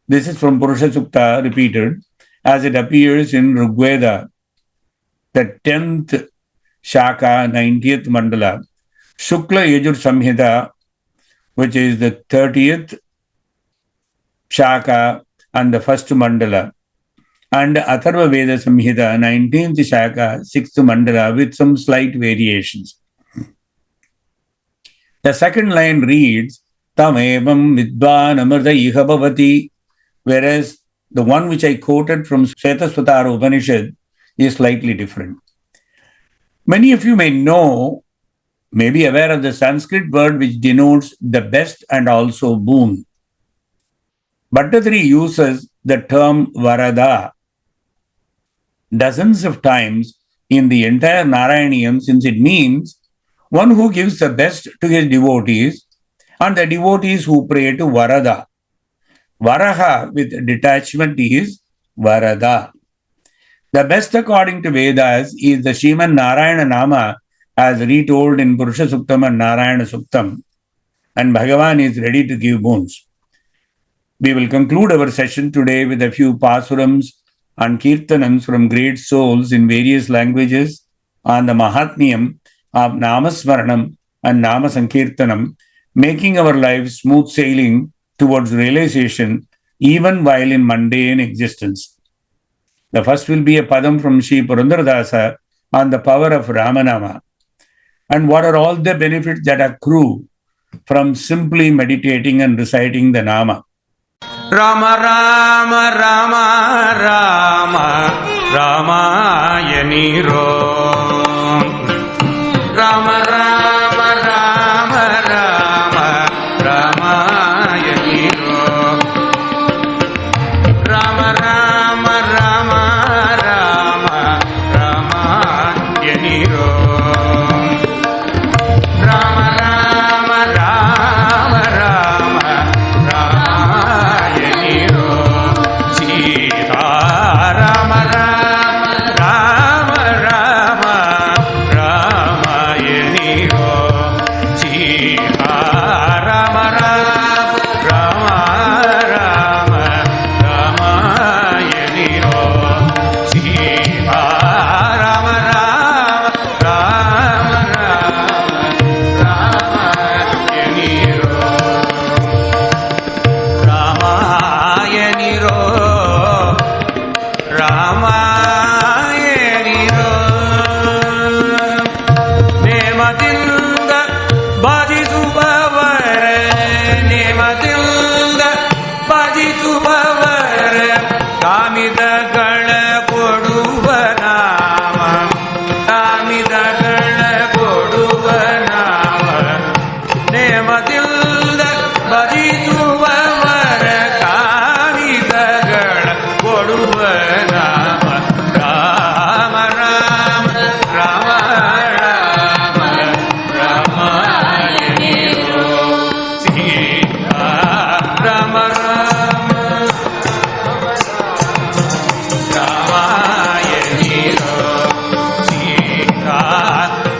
This is from Purusha Sukta, repeated, as it appears in Rigveda, the 10th Shaka, 90th Mandala, Shukla Yajur Samhita, which is the 30th Shaka and the first Mandala, and Atharva Veda Samhita, 19th Shaka, 6th Mandala, with some slight variations. The second line reads, Tamevam Vidvan Amrta Iha Bhavati, whereas the one which I quoted from Svetasvatara Upanishad is slightly different. Many of you may be aware of the Sanskrit word which denotes the best and also boon. Bhattacharya uses the term Varada dozens of times in the entire Nārāyaņeeyam, since it means one who gives the best to his devotees and the devotees who pray to Varada. Varaha with detachment is Varada. The best according to Vedas is the Srimad Nārāyana Nama as retold in Purusha Suktam and Nārāyana Suktam, and Bhagavan is ready to give boons. We will conclude our session today with a few pasurams and Keertanams from great souls in various languages on the Mahatmyam of Smaranam and Sankirtanam, making our lives smooth sailing towards realization even while in mundane existence. The first will be a padam from Sri Purandaradasa on the power of Ramanama and what are all the benefits that accrue from simply meditating and reciting the Nama. Rama Rama Rama Rama Ramayani Rama Rama Rama Rama Ramayani Rama Rama Rama Rama Ramayani Rama Rama Rama Rama Ramayani Sita Rama Rama Rama Rama Ramayani Sita Rama Rama Rama Rama Ramayani Sita Rama Rama Rama Ramayani Ramayani Nemadilda Bajisubhavare Nemadilda Bajisubhavare Kamidagala Koduva Nama Kamidagala Koduva Nama Nemadilda Bajisubhavare Kamidagala Koduva Nama Rama Rama Rama Rama Ramayani Sita Rama Rama Ramayani Sita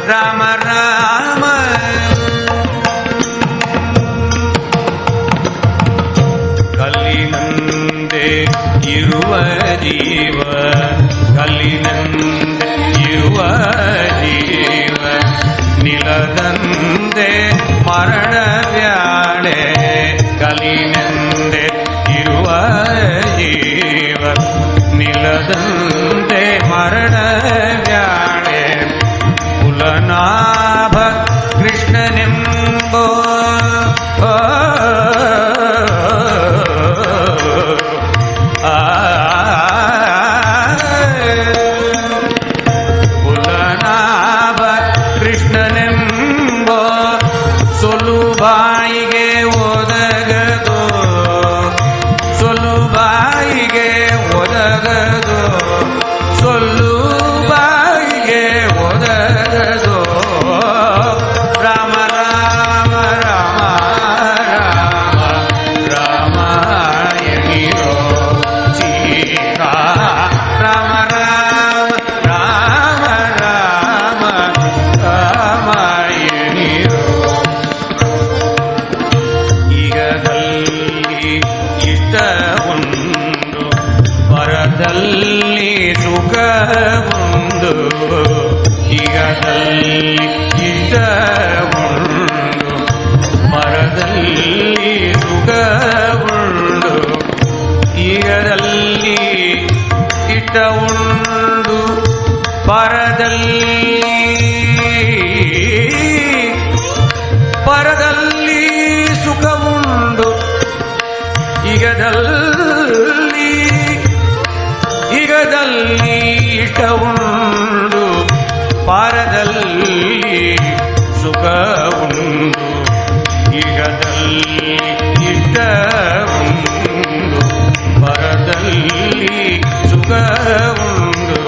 Rama Rama Kallinande iruva jeeva Kallinande iruva jeeva Niladande marana vyade Kallinande iruva jeeva Niladande marana vyade Pulanabha Krishnanembo Pulanabha Krishnanembo Solubaige odagado ಇಗದಲ್ಲಿ ಸುಖವುಂಡು ಇಗದಲ್ಲಿ ಇಷ್ಟವುಂಡು ಪರದಲ್ಲಿ ಸುಖವುಂಡು ಇಗದಲ್ಲಿ ಇಷ್ಟವುಂಡು ಪರದಲ್ಲಿ ಸುಖವುಂಡು ಇಗದಲ್ಲಿ ಇಷ್ಟವುಂಡು ಪರದಲ್ಲಿ ಸುಖವುಂಡು ಇಗದಲ್ಲಿ ಇಷ್ಟವುಂಡು ಪರದಲ್ಲಿ ಸುಖವುಂಡು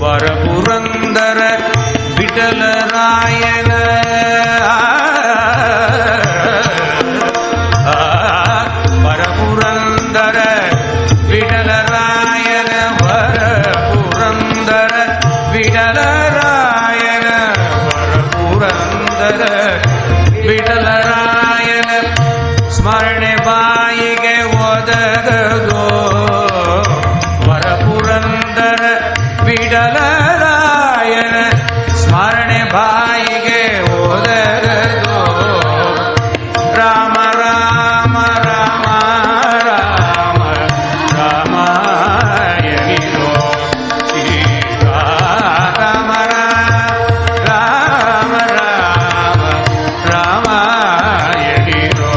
ವರಪುರಂದರ ವಿಠಲರಾಯನ ವರಪುರಂದರ ವಿಠಲರಾಯನ ವರಪುರಂದರ ವಿಠಲರಾಯನ ವರಪುರಂದರ ವಿಠಲರಾಯನ ಸ್ಮರಣೆ ಬಾಯಿಗೆ ಒದಗದೋ ವರಪುರಂದರ ವಿಠಲರಾಯನ ಸ್ಮರಣೆ ಬಾಯಿಗೆ ಒದಗದೋ Rama Rama Rama Rama ರಾಮಾಯಣಿರೋ Seetharama Rama Rama ರಾಮಾಯಣಿರೋ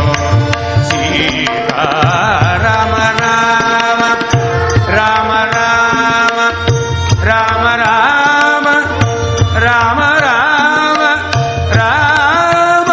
Seetharama Rama Rama Rama Rama Rama Rama Rama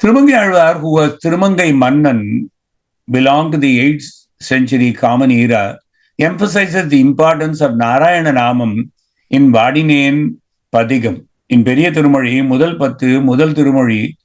Thiruvaiyaru, who was Thirumangai Mannan, belonged to the 8th century Common Era, emphasizes the importance of Nārāyaņeeyam in Vadinane Padigam. In Periya Tirumazhi, Mudal Pattu, Mudal Tirumazhi,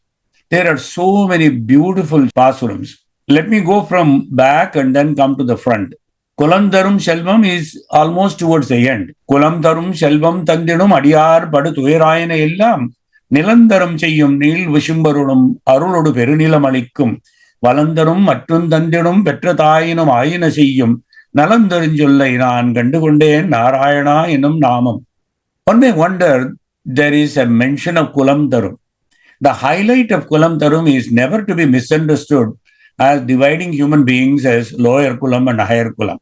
there are so many beautiful pasurams. Let me go from back and then come to the front. Kulam Tharum Selvam is almost towards the end. Kulam Tharum Selvam Tandinum Adiyar Padu Thiruvaiyaru Ellam Nilandaram Cheyyum Nil Vishumbarunum Arulodu Perunilam Alikkum Valandarum Mattun Tandinum Petrathayinum Ayina Cheyyum Nalandarinjulla Iran Gandukunde Nārāyaņeeyam Namam. One may wonder, there is a mention of Kulam Tharum. The highlight of Kulam Tharum is never to be misunderstood as dividing human beings as lower Kulam and higher Kulam.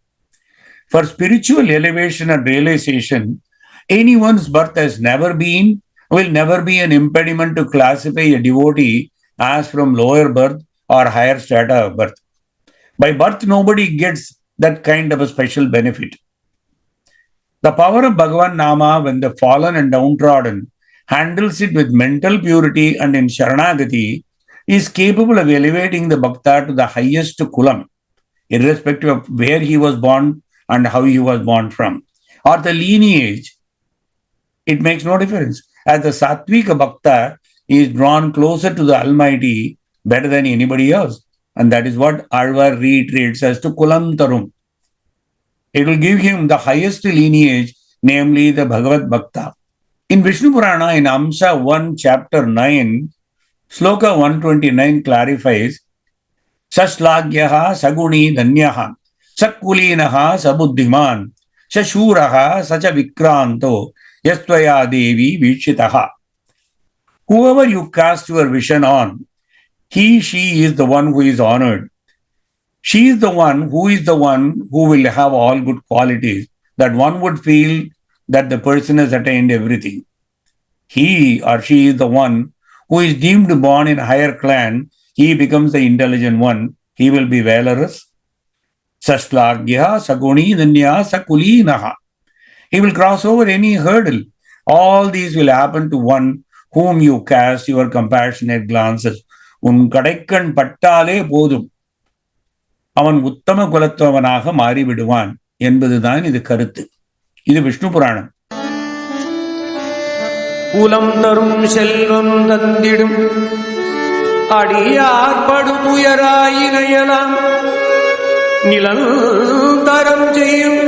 For spiritual elevation and realization, anyone's birth has never been, will never be an impediment to classify a devotee as from lower birth or higher strata of birth. By birth, nobody gets that kind of a special benefit. The power of Bhagavan Nama, when the fallen and downtrodden handles it with mental purity and in Sharanagati, is capable of elevating the Bhakta to the highest Kulam, irrespective of where he was born and how he was born from, or the lineage. It makes no difference, as the Sattvika Bhakta is drawn closer to the Almighty better than anybody else. And that is what Alvar reiterates as to Kulam Tharum. It will give him the highest lineage, namely the Bhagavad Bhakta. In Vishnu Purana, in Amsa 1, chapter 9, Sloka 129 clarifies, Saslagyaha saguni danyaha, sakkulinaha sabuddhiman, shashuraha sacha vikranto, yastvaya devi vichitaha. Whoever you cast your vision on, he, she is the one who is honored. She is the one who will have all good qualities, that one would feel that the person has attained everything. He or she is the one who is deemed born in a higher clan. He becomes the intelligent one. He will be valorous. Saslagya saguni danya sakulinaha. He will cross over any hurdle. All these will happen to one whom you cast your compassionate glances. Un kadaikan pattale podum. அவன் உத்தம குலத்தவனாக மாறிவிடுவான் என்பதுதான் இது கருத்து. இது விஷ்ணு புராணம். குலம் தரும் செல்வம் தந்திடும் அடியார் படுதுயராயினையலாம் நிலந்தரம் செய்யும்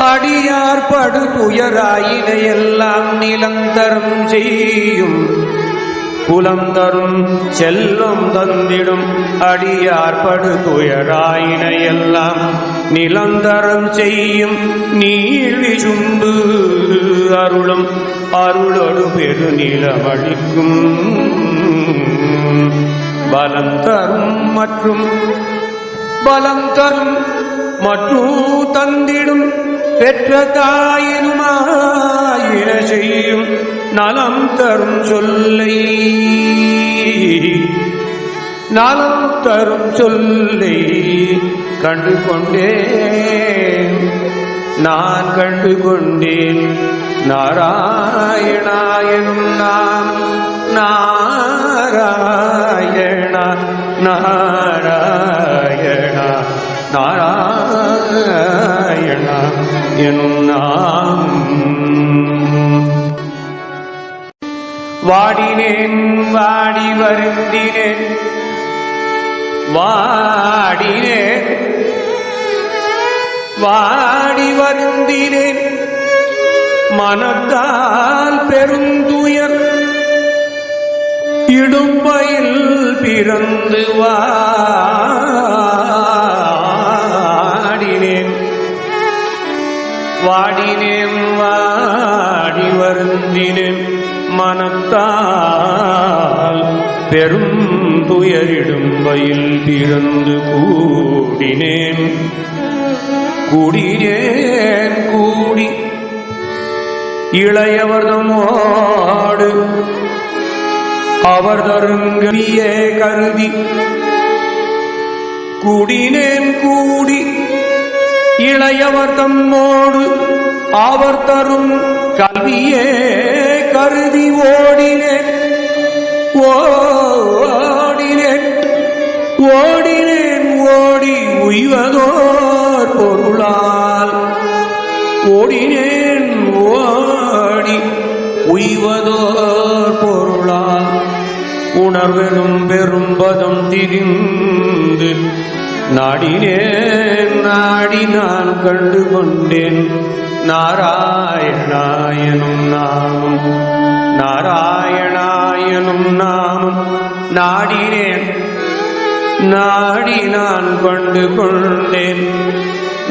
அடியார் படு துயராயினையெல்லாம் நிலந்தரம் செய்யும் குலம் தரும் செல்வம் தந்திடும் அடியார் படு துயராயினையெல்லாம் நிலந்தரம் செய்யும் நீழ்வி சுண்டு அருளும் அருளொடு பெரு நிலமளிக்கும் பலம் தரும் மற்றும் தந்திடும் பெற்ற தாயினுமாயின செய்யும் நலம் தரும் சொல்லை நான் கண்டு கொண்டேன் நாராயணாயனும் நாம் நாராயணா நாராயணா நாராயணா எனும் நாம். வாடினேன் வாடி வருந்தினேன் வாடி வருந்தினேன் மனத்தால் பெருந்துயர் இடும்பையில் பிறந்து வாடினேன் வாடி வருந்தினேன் மனத்தால் பெரும் துயரிடும்பையில் பிறந்து கூடி இளையவர்தமோடு அவர் தருங்கியே கருதி கூடி இளையவர் தம்மோடு அவர் தரும் கல்வியே கருதி ஓடினேன் ஓடி உய்வதோர் பொருளால் ஓடினேன் ஓடி உய்வதோர் பொருளால் உணர்வெனும் பெரும்பதம் திரிந்து நாடி நான் கண்டு கொண்டேன் நாராயணாயனும் நாமம் நாடி நான் கண்டு கொண்டேன்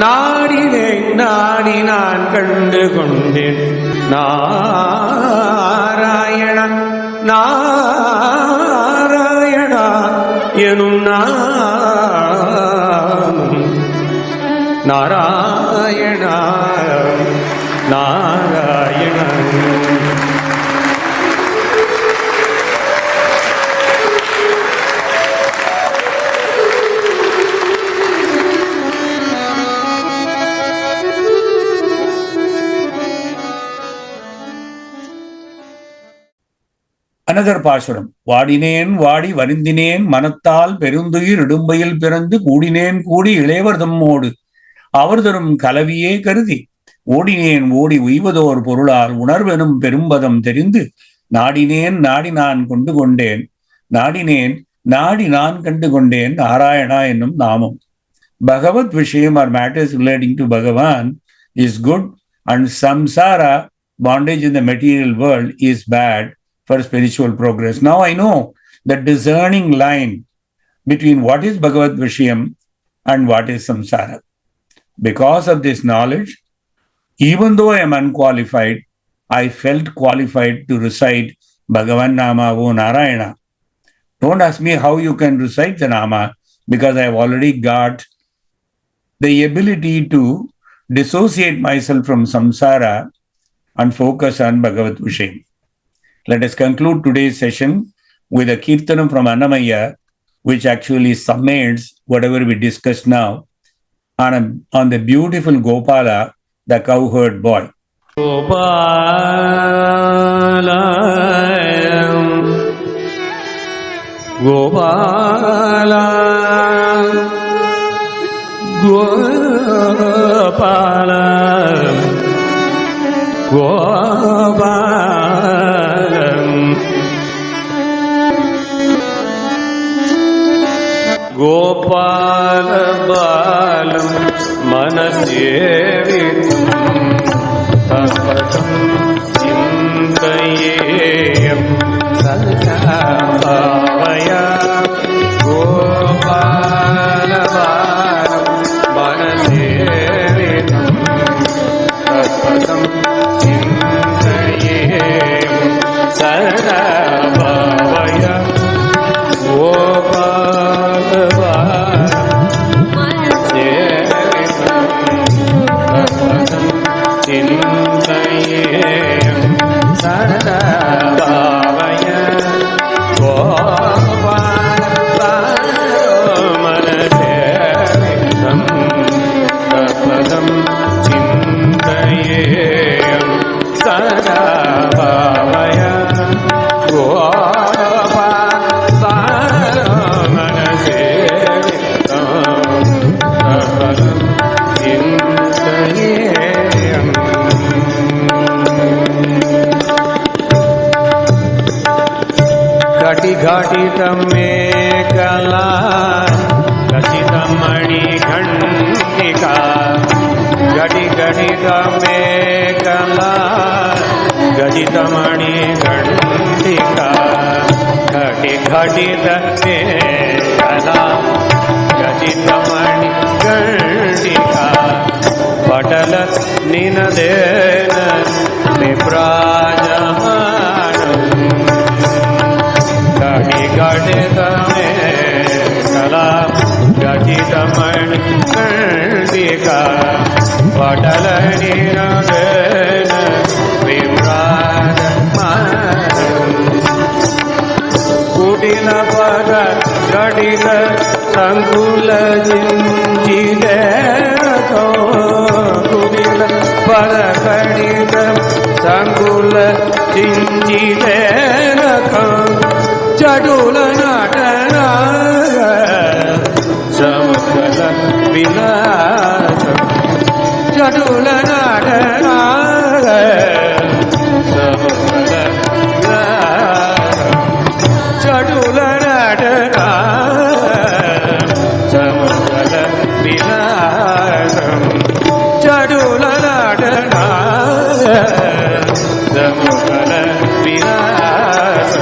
நாடி நான் கண்டு கொண்டேன் நாராயணா எனும் நாமம் நாராயணா. Another Pashuram. வாடினேன் வாடி வருந்தினேன் மனத்தால் பெருந்துயிர் இடும்பையில் பிறந்து கூடி இளையவர் தம்மோடு அவர் தரும் கலவியே கருதி ஓடினேன் ஓடி உய்வதோர் பொருளால் உணர்வெனும் பெரும்பதம் தெரிந்து நாடி நான் கொண்டு கொண்டேன் நாடி நான் கண்டு கொண்டேன் நாராயணா என்னும் நாமம். Bhagavad Vishayam or matters relating to Bhagavan is good and samsara, bondage in the material world, is bad for spiritual progress. Now I know the discerning line between what is Bhagavad Vishayam and what is samsara. Because of this knowledge, even though I am unqualified, I felt qualified to recite Bhagavan Nama O Nārāyaṇa. Don't ask me how you can recite the Nama, because I have already got the ability to dissociate myself from samsara and focus on Bhagavad Vishayam. Let us conclude today's session with a Keertanam from Annamaya, which actually summates whatever we discussed now on the beautiful Gopala, the cowherd boy. Gopala गोपालबालं मनसेवितं तत्पथं चिन्तयेयं सदा भावया गोपालबालं मनसेवितं तत्पथं चिन्तयेयं सदा भावया घटितमे कला घटितमणिघण्टिका घटितमे कला घटितमणिघण्टिका घटितमे कला घटितमणिघण्टिका पटल निनदेन विप्राजमानम् घटितमे कला घटितमणिघण्टिका पटलनिनदेन विभ्राजमानम् कुटिलपद घटित सङ्कुलजिञ्जितेरतो कुटिलपद घटित सङ्कुलजिञ्जितेरतो चडुल नाटना समुद्र विलास चडुल नाटना समुद्र विलास चडुल नाटना समुद्र विलास चडुल नाटना समुद्र विलास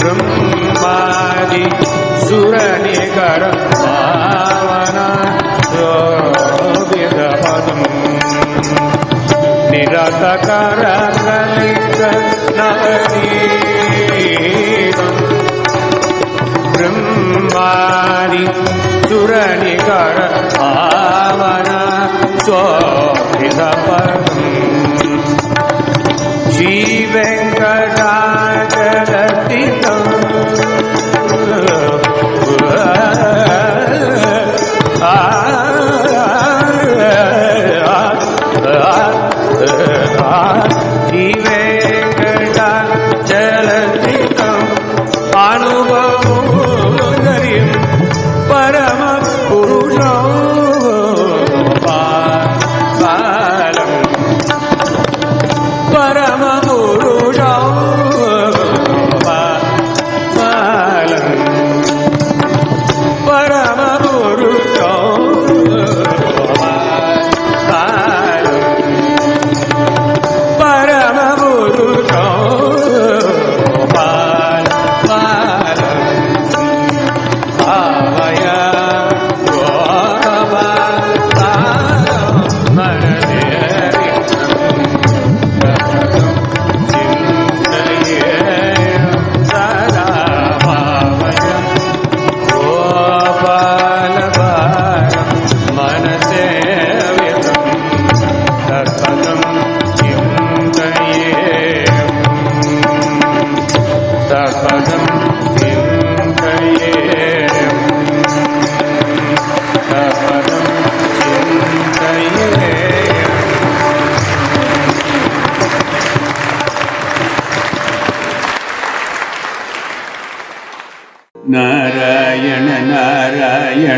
ब्रह्मादि सुरनिकर भावना पदम निरतकर कलित नवनीतम ब्रह्मादि सुरनिकर भावना पदम श्री वेंकटाचलतितं श्री वेंकटाचलतितं अनुभवोदरिं परम पुरुषं परम Narayana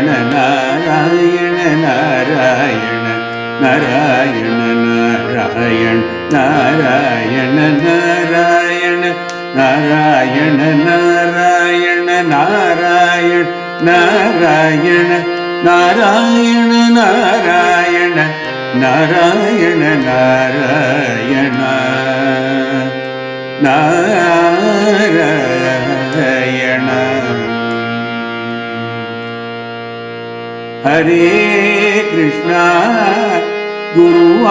Narayana Narayana Narayana Narayana Narayana Narayana Narayana Narayana Narayana Narayana Narayana Narayana Narayana Narayana Narayana. Hare Krishna Guru